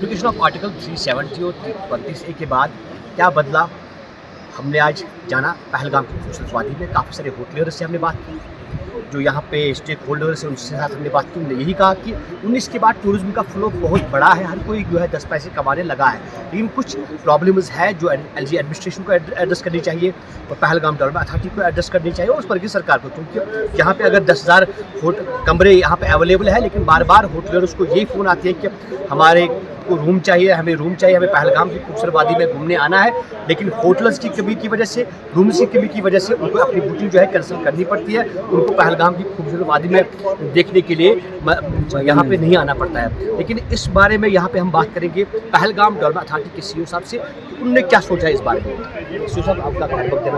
Application of article 370 और 332A के बाद क्या बदला, हमने आज जाना पहलगाम की खूबसूरत वादी में। काफ़ी सारे होटलियर्स से हमने बात की, जो यहाँ पे स्टेक होल्डर्स हैं उनसे साथ हमने बात की। उन्होंने यही कहा कि 19 के बाद टूरिज्म का फ्लो बहुत बड़ा है, हर कोई जो है 10 पैसे कमाने लगा है, लेकिन कुछ प्रॉब्लम्स है जो एलजी एडमिनिस्ट्रेशन को एड्रेस करनी चाहिए और पहलगाम डेवलपमेंट अथॉरिटी को एड्रेस करनी चाहिए और उस पर की सरकार को। क्योंकि यहाँ पे अगर 10,000 कमरे यहाँ पे अवेलेबल है, लेकिन बार बार होटलियर्स को यही फ़ोन आती है कि हमारे को रूम चाहिए, हमें पहलगाम की खूबसूरत वादी में घूमने आना है, लेकिन होटल्स की कमी की वजह से, रूम्स की कमी की वजह से उनको अपनी बुकिंग जो है कैंसिल करनी पड़ती है। उनको पहलगाम की खूबसूरत वादी में देखने के लिए यहाँ पे नहीं आना पड़ता है। लेकिन इस बारे में यहाँ पे हम बात करेंगे पहलगाम डेवलपमेंट अथॉरिटी के सीईओ साहब से कि उनने क्या सोचा है इस बारे में। सीईओ साहब, आपका वक्त देना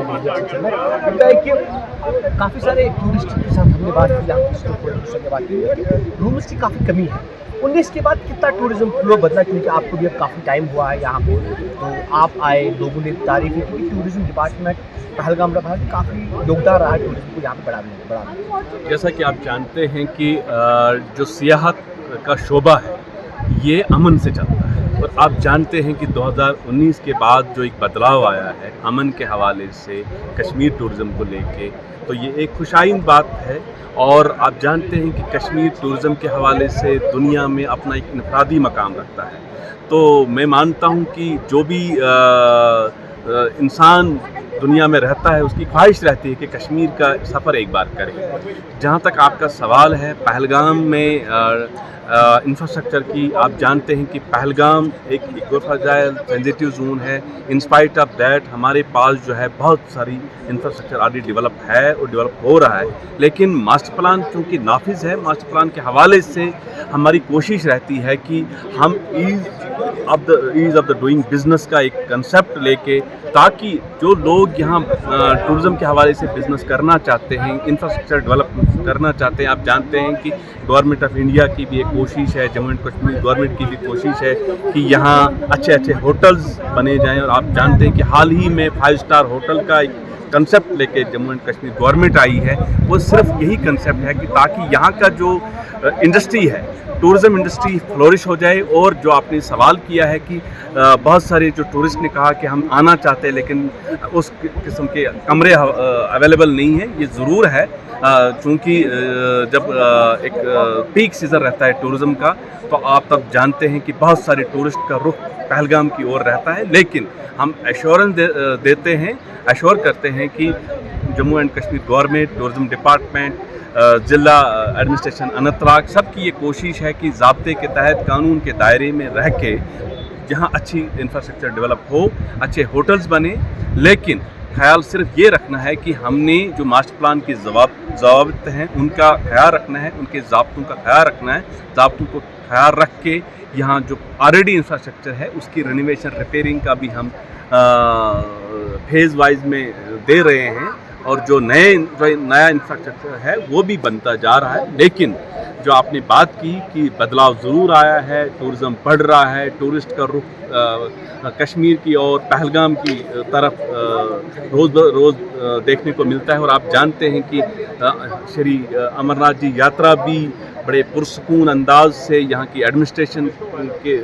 है कि काफ़ी सारे टूरिस्ट के साथ हमने बात की, रूम्स की काफ़ी कमी है। 19 के बाद कितना टूरिज्म फ्लो बदला, क्योंकि आपको भी अब काफ़ी टाइम हुआ है यहाँ पे, तो आप आए, लोगों ने तारीफ की, क्योंकि टूरिज्म डिपार्टमेंट पहलगाम रहा है, काफ़ी योगदान रहा है टूरिज्म को यहाँ पे बढ़ाने। जैसा कि आप जानते हैं कि जो सियाहत का शोबा है ये अमन से चलता है, और आप जानते हैं कि 2019 के बाद जो एक बदलाव आया है अमन के हवाले से कश्मीर टूरिज़्म को लेके, तो ये एक खुशाइन बात है। और आप जानते हैं कि कश्मीर टूरिज़्म के हवाले से दुनिया में अपना एक इनफरादी मकाम रखता है। तो मैं मानता हूँ कि जो भी इंसान दुनिया में रहता है उसकी ख्वाहिश रहती है कि कश्मीर का सफ़र एक बार करे। जहाँ तक आपका सवाल है पहलगाम में इंफ्रास्ट्रक्चर की, आप जानते हैं कि पहलगाम एक इकोफ्राजाइल सेंसिटिव जोन है। इन स्पाइट ऑफ दैट हमारे पास जो है बहुत सारी इंफ्रास्ट्रक्चर ऑलरेडी डेवलप है और डेवलप हो रहा है, लेकिन मास्टर प्लान चूँकि नाफिज है, मास्टर प्लान के हवाले से हमारी कोशिश रहती है कि हम ease of the doing business का एक कंसेप्ट लेके, ताकि जो लोग यहाँ टूरिज़्म के हवाले से बिज़नेस करना चाहते हैं, इंफ्रास्ट्रक्चर डेवलप करना चाहते हैं, आप जानते हैं कि गवर्नमेंट ऑफ इंडिया की भी एक कोशिश है, जम्मू एंड कश्मीर गवर्नमेंट की भी कोशिश है कि यहाँ अच्छे अच्छे होटल्स बने जाएं। और आप जानते हैं कि हाल ही में 5 स्टार होटल का एक कंसेप्ट लेके जम्मू एंड कश्मीर गवर्नमेंट आई है। वो सिर्फ यही कंसेप्ट है कि ताकि यहाँ का जो इंडस्ट्री है, टूरिज़्म इंडस्ट्री फ्लोरिश हो जाए। और जो आपने सवाल किया है कि बहुत सारे जो टूरिस्ट ने कहा कि हम आना चाहते हैं लेकिन उस किस्म के कमरे अवेलेबल नहीं है, ये ज़रूर है। चूँकि जब एक पीक सीज़न रहता है टूरिज़्म का, तो आप तब जानते हैं कि बहुत सारे टूरिस्ट का रुख पहलगाम की ओर रहता है। लेकिन हम एश्योरेंस देते हैं, एश्योर करते हैं कि Jammu and Kashmir government, tourism department, ज़िला एडमिनिस्ट्रेशन अनंतनाग, सबकी ये कोशिश है कि ज़ाब्ते के तहत कानून के दायरे में रह के जहाँ अच्छी इंफ्रास्ट्रक्चर डेवलप हो, अच्छे होटल्स बने। लेकिन ख्याल सिर्फ ये रखना है कि हमने जो मास्टर प्लान की ज़वाबित हैं उनका ख्याल रखना है, उनके ज़ाब्तों का ख्याल रखना है। ज़ाब्तों को ख्याल रख के यहाँ जो ऑलरेडी इंफ्रास्ट्रक्चर है उसकी रेनोवेशन, रिपेयरिंग का भी हम फेज़ वाइज में दे रहे हैं, और जो नया इंफ्रास्ट्रक्चर है वो भी बनता जा रहा है। लेकिन जो आपने बात की कि बदलाव ज़रूर आया है, टूरिज़्म बढ़ रहा है, टूरिस्ट का रुख कश्मीर की और पहलगाम की तरफ रोज़ देखने को मिलता है। और आप जानते हैं कि श्री अमरनाथ जी यात्रा भी बड़े पुरसकून अंदाज से यहाँ की एडमिनिस्ट्रेशन के,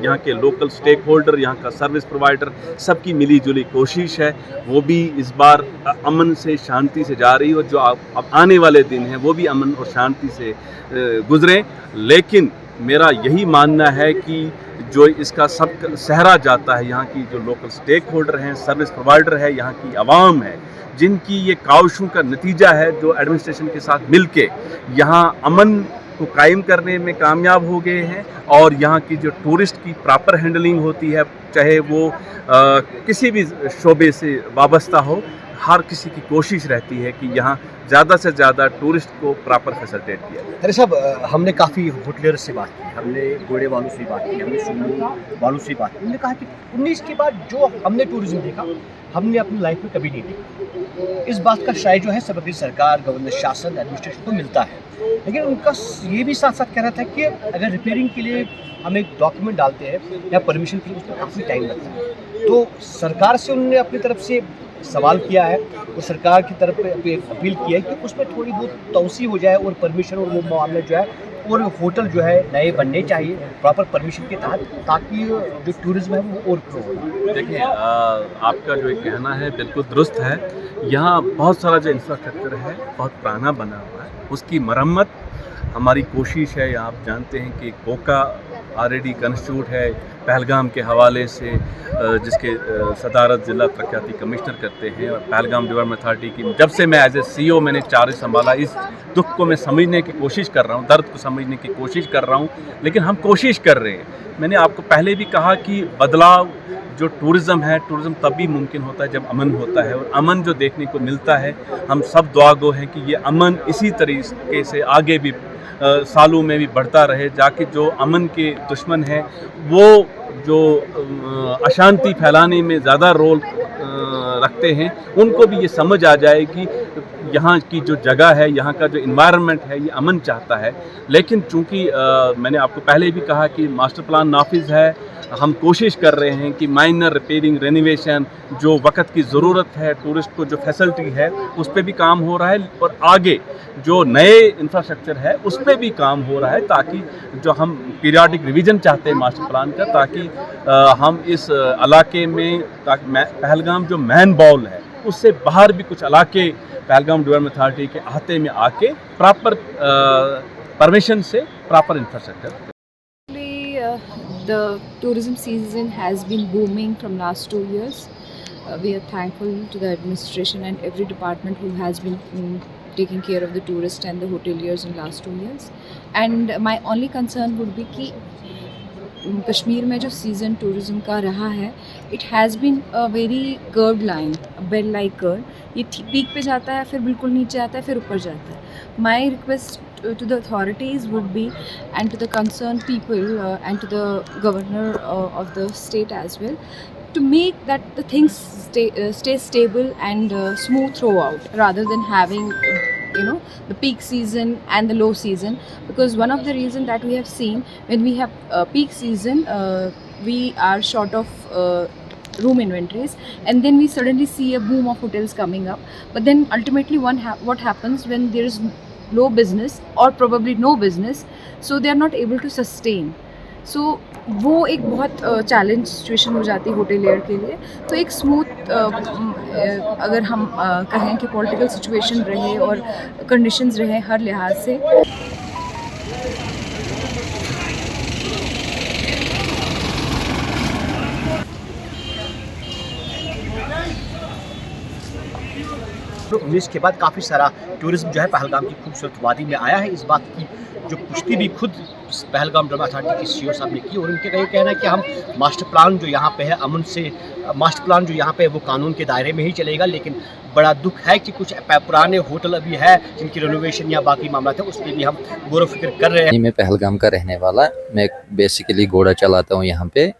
यहाँ के लोकल स्टेक होल्डर, यहाँ का सर्विस प्रोवाइडर, सबकी मिली जुली कोशिश है, वो भी इस बार अमन से, शांति से जा रही है। और जो अब आने वाले दिन हैं वो भी अमन और शांति से गुजरें। लेकिन मेरा यही मानना है कि जो इसका सब सहरा जाता है, यहाँ की जो लोकल स्टेक होल्डर हैं, सर्विस प्रोवाइडर है, यहाँ की आवाम है, जिनकी ये काविशों का नतीजा है, जो एडमिनिस्ट्रेशन के साथ मिलके यहाँ अमन को कायम करने में कामयाब हो गए हैं। और यहाँ की जो टूरिस्ट की प्रॉपर हैंडलिंग होती है, चाहे वो किसी भी शोबे से वाबस्ता हो, हर किसी की कोशिश रहती है कि यहाँ ज़्यादा से ज़्यादा टूरिस्ट को प्रॉपर फैसिलिटेट किया जाए। अरे साहब, हमने काफ़ी होटलियर्स से बात की, हमने घोड़े वालों से बात की, हमने सुमो वालों से बात की। उन्होंने कहा कि 19 के बाद जो हमने टूरिज़्म देखा, हमने अपनी लाइफ में कभी नहीं देखा। इस बात का श्रेय जो है सब अपनी सरकार, गवर्नर, शासन, एडमिनिस्ट्रेशन को मिलता है। लेकिन उनका ये भी साथ-साथ कहना था कि अगर रिपेयरिंग के लिए हम एक डॉक्यूमेंट डालते हैं या परमिशन के लिए, उसमें काफ़ी टाइम लगता है। तो सरकार से उन्होंने अपनी तरफ से सवाल किया है और सरकार की तरफ पे अपील की है कि उसमें थोड़ी बहुत तोसी हो जाए और परमिशन और वो मामला जो है, और होटल जो है नए बनने चाहिए प्रॉपर परमिशन के तहत, ताकि जो टूरिज़्म है वो और ग्रो हो। देखिए, आपका जो एक कहना है बिल्कुल दुरुस्त है। यहाँ बहुत सारा जो इंफ्रास्ट्रक्चर है बहुत पुराना बना हुआ है, उसकी मरम्मत हमारी कोशिश है। आप जानते हैं कि कोका ऑलरेडी कंस्टिट्यूट है पहलगाम के हवाले से, जिसके सदारत ज़िला तरक्याती कमिश्नर करते हैं। और पहलगाम डेवलपमेंट अथॉरिटी की जब से मैं एज ए CEO मैंने चार्ज संभाला, इस दुख को मैं समझने की कोशिश कर रहा हूँ, दर्द को समझने की कोशिश कर रहा हूँ। लेकिन हम कोशिश कर रहे हैं। मैंने आपको पहले भी कहा कि बदलाव जो टूरिज़्म है, टूरिज़्म तभी मुमकिन होता है जब अमन होता है, और अमन जो देखने को मिलता है, हम सब दुआगो हैं कि ये अमन इसी तरीके से आगे भी सालों में भी बढ़ता रहे, जाके जो अमन के दुश्मन हैं वो जो अशांति फैलाने में ज़्यादा रोल रखते हैं, उनको भी ये समझ आ जाए कि यहाँ की जो जगह है, यहाँ का जो इन्वायरमेंट है, ये अमन चाहता है। लेकिन चूँकि मैंने आपको पहले भी कहा कि मास्टर प्लान नाफिज है, हम कोशिश कर रहे हैं कि माइनर रिपेयरिंग, रेनोवेशन, जो वक्त की ज़रूरत है, टूरिस्ट को जो फैसिलिटी है, उस पर भी काम हो रहा है, और आगे जो नए इंफ्रास्ट्रक्चर है उस पर भी काम हो रहा है, ताकि जो हम पीरियाडिक रिवीजन चाहते हैं मास्टर प्लान का, ताकि हम इस इलाके में, ताकि पहलगाम जो मैन बॉल है उससे बाहर भी कुछ इलाके पहलगाम डेवलपमेंट अथॉरिटी के अहाते में आके प्रॉपर परमिशन से proper infrastructure. The tourism season has been booming from last 2 years. We are thankful to the administration and every department who has been taking care of the tourists and the hoteliers in last 2 years. And my only concern would be कि कश्मीर में जो season tourism का रहा है, it has been a very curved line, bell like curve. ये peak पे जाता है, फिर बिल्कुल नीचे आता है, फिर ऊपर जाता है। My request to the authorities would be, and to the concerned people and to the governor of the state as well, to make that the things stay stable and smooth throughout, rather than having the peak season and the low season. Because one of the reason that we have seen, when we have peak season, we are short of room inventories, and then we suddenly see a boom of hotels coming up. But then ultimately what happens when there is low business or probably no business, so they are not able to sustain. So वो एक बहुत challenge situation हो जाती है hotelier के लिए। तो एक स्मूथ अगर हम कहें कि पॉलिटिकल सिचुएशन रहे और कंडीशंस रहे हर लिहाज से, तो 19 के बाद काफ़ी सारा टूरिज़्म जो है पहलगाम की खूबसूरत वादी में आया है। इस बात की जो पुष्टि भी खुद पहलगाम डेवलपमेंट अथॉरिटी के CEO साहब ने की, और उनके का ये कहना है कि हम मास्टर प्लान जो यहाँ पे है, अमन से मास्टर प्लान जो यहाँ पे है वो कानून के दायरे में ही चलेगा। लेकिन बड़ा दुख है कि कुछ पुराने होटल अभी है जिनकी रेनोवेशन या बाकी मामला थे, उसकी भी हम गौर फिक्र कर रहे हैं। मैं पहलगाम का रहने वाला, मैं बेसिकली घोड़ा चलाता हूँ यहाँ पे।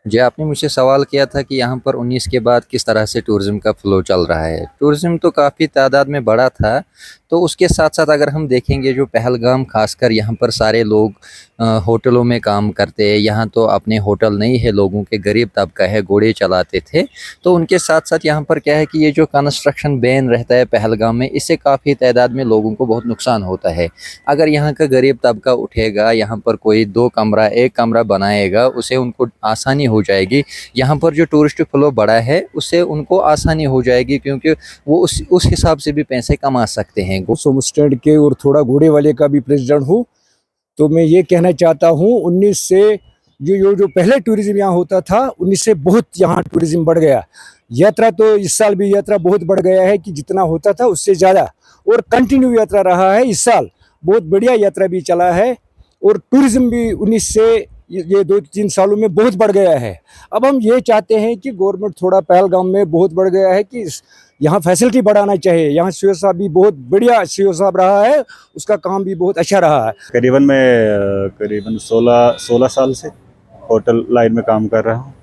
जो आपने मुझसे सवाल किया था कि यहाँ पर 19 के बाद किस तरह से टूरिज़्म का फ्लो चल रहा है। टूरिज़्म तो काफ़ी तादाद में बढ़ा था, तो उसके साथ साथ अगर हम देखेंगे जो पहलगाम खासकर यहाँ पर सारे लोग होटलों में काम करते हैं। यहाँ तो अपने होटल नहीं है, लोगों के गरीब तबका है, घोड़े चलाते थे। तो उनके साथ साथ यहाँ पर क्या है कि ये जो कंस्ट्रक्शन बैन रहता है पहलगाम में, इससे काफ़ी तादाद में लोगों को बहुत नुकसान होता है। अगर यहाँ का गरीब तबका उठेगा, यहाँ पर कोई 2 कमरा 1 कमरा बनाएगा, उसे उनको आसानी हो जाएगी। यहाँ पर जो टूरिस्ट फ्लो बढ़ा है उससे उनको आसानी हो जाएगी, क्योंकि वो उस हिसाब से भी पैसे कमा सकते हैं। सोम स्टैंड के और थोड़ा घोड़े वाले का भी प्रेसिडेंट हूँ। तो मैं ये कहना चाहता हूँ 19 से जो पहले टूरिज़्म यहाँ होता था, 19 से बहुत यहाँ टूरिज़्म बढ़ गया। यात्रा तो इस साल भी यात्रा बहुत बढ़ गया है कि जितना होता था उससे ज़्यादा, और कंटिन्यू यात्रा रहा है। इस साल बहुत बढ़िया यात्रा भी चला है, और टूरिज़्म भी 19 से ये 2-3 सालों में बहुत बढ़ गया है। अब हम ये चाहते हैं कि गवर्नमेंट थोड़ा पहलगाम में बहुत बढ़ गया है कि यहाँ फैसिलिटी बढ़ाना चाहिए। यहाँ सीओ साहब भी बहुत बढ़िया सीओ साहब रहा है, उसका काम भी बहुत अच्छा रहा है। करीबन 16 साल से होटल लाइन में काम कर रहा हूँ।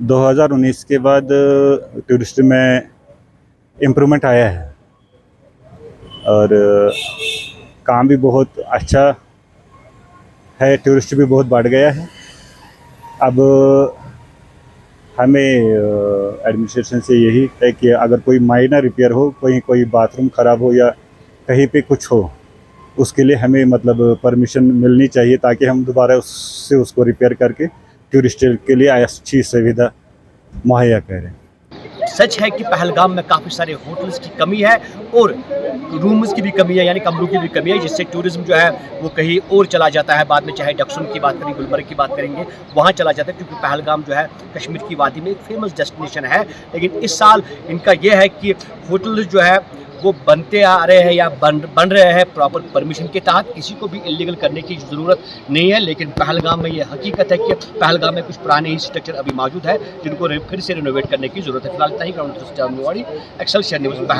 2019 के बाद टूरिस्ट में इम्प्रूवमेंट आया है और काम भी बहुत अच्छा है, टूरिस्ट भी बहुत बढ़ गया है। अब हमें एडमिनिस्ट्रेशन से यही है कि अगर कोई माइनर रिपेयर हो, कोई बाथरूम ख़राब हो या कहीं पे कुछ हो, उसके लिए हमें मतलब परमिशन मिलनी चाहिए ताकि हम दोबारा उसको रिपेयर करके टूरिस्ट के लिए अच्छी सुविधा मुहैया करें। सच है कि पहलगाम में काफ़ी सारे होटल्स की कमी है और रूम्स की भी कमी है, यानी कमरों की भी कमी है, जिससे टूरिज्म जो है वो कहीं और चला जाता है। बाद में चाहे डक्सुन की बात करें, गुलमर्ग की बात करेंगे, वहाँ चला जाता है, क्योंकि पहलगाम जो है कश्मीर की वादी में एक फेमस डेस्टिनेशन है। लेकिन इस साल इनका ये है कि होटल जो है वो बनते आ रहे हैं या बन रहे हैं प्रॉपर परमिशन के तहत, किसी को भी इलीगल करने की ज़रूरत नहीं है। लेकिन पहलगाम में ये हकीकत है कि पहलगाम में कुछ पुराने ही स्ट्रक्चर अभी मौजूद है जिनको फिर से रिनोवेट करने की ज़रूरत है। फिलहाल इतना ही। Excelsior news Pahalgam.